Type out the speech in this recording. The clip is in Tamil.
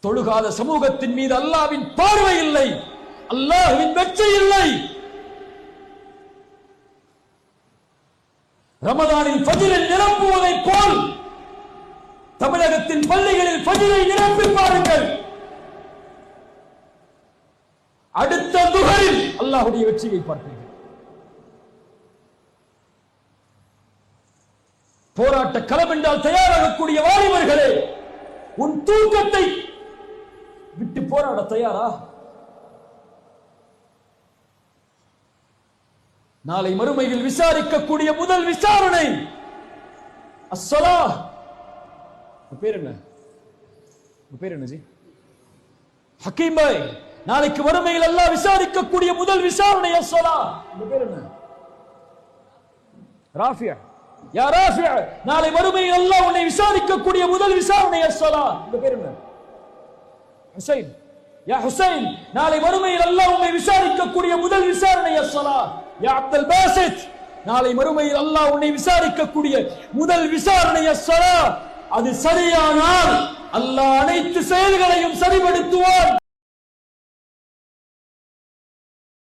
தொழுகாத சமூகத்தின் மீது அல்லாஹ்வின் பார்வை இல்லை, அல்லாஹ்வின் வெற்றி இல்லை. ரமதானில் ஃபஜ்ரை நிரப்புவதைப் போல் தமிழகத்தின் பள்ளிகளில் ஃபஜ்ரை நிரப்பி பாருங்கள். அடுத்த துஹரில் அல்லாஹ்வுடைய வெற்றியை பார்ப்பீர்கள். போராட்ட களம் என்றால் தயாராகக்கூடிய வாலிபர்களே, உன் தூக்கத்தை விட்டு போராட தயாரா? நாளை மறுமையில் விசாரிக்கக்கூடிய முதல் விசாரணை அஸ்ஸலாஹ். பேர் என்ன? பேர் என்ன ஜி? ஹக்கீம் பாய். நாளைக்கு மறுமையில் அல்லாஹ் விசாரிக்கக்கூடிய முதல் விசாரணை அஸ்ஸலாஹ். பேர் என்ன? ராஃபியா. யா ராஃபியா, நாளை மறுமையில் அல்லாஹ் உன்னை விசாரிக்கக்கூடிய முதல் விசாரணை அஸ்ஸலாஹ். பேர் என்ன? ஹுசைன். யா ஹுசைன், நாளை மறுமையில் அல்லாஹ் உன்னை விசாரிக்கக்கூடிய முதல் விசாரணை அஸ்ஸலாஹ். யா அப்துல் பாசித், நாளை மறுமையில் அல்லாஹ் உன்னை விசாரிக்கக்கூடிய முதல் விசாரணை அஸ்ஸலாஹ். அது சரியானால் அல்லாஹ் அனைத்து செயல்களையும் சரிபடுத்துவான்.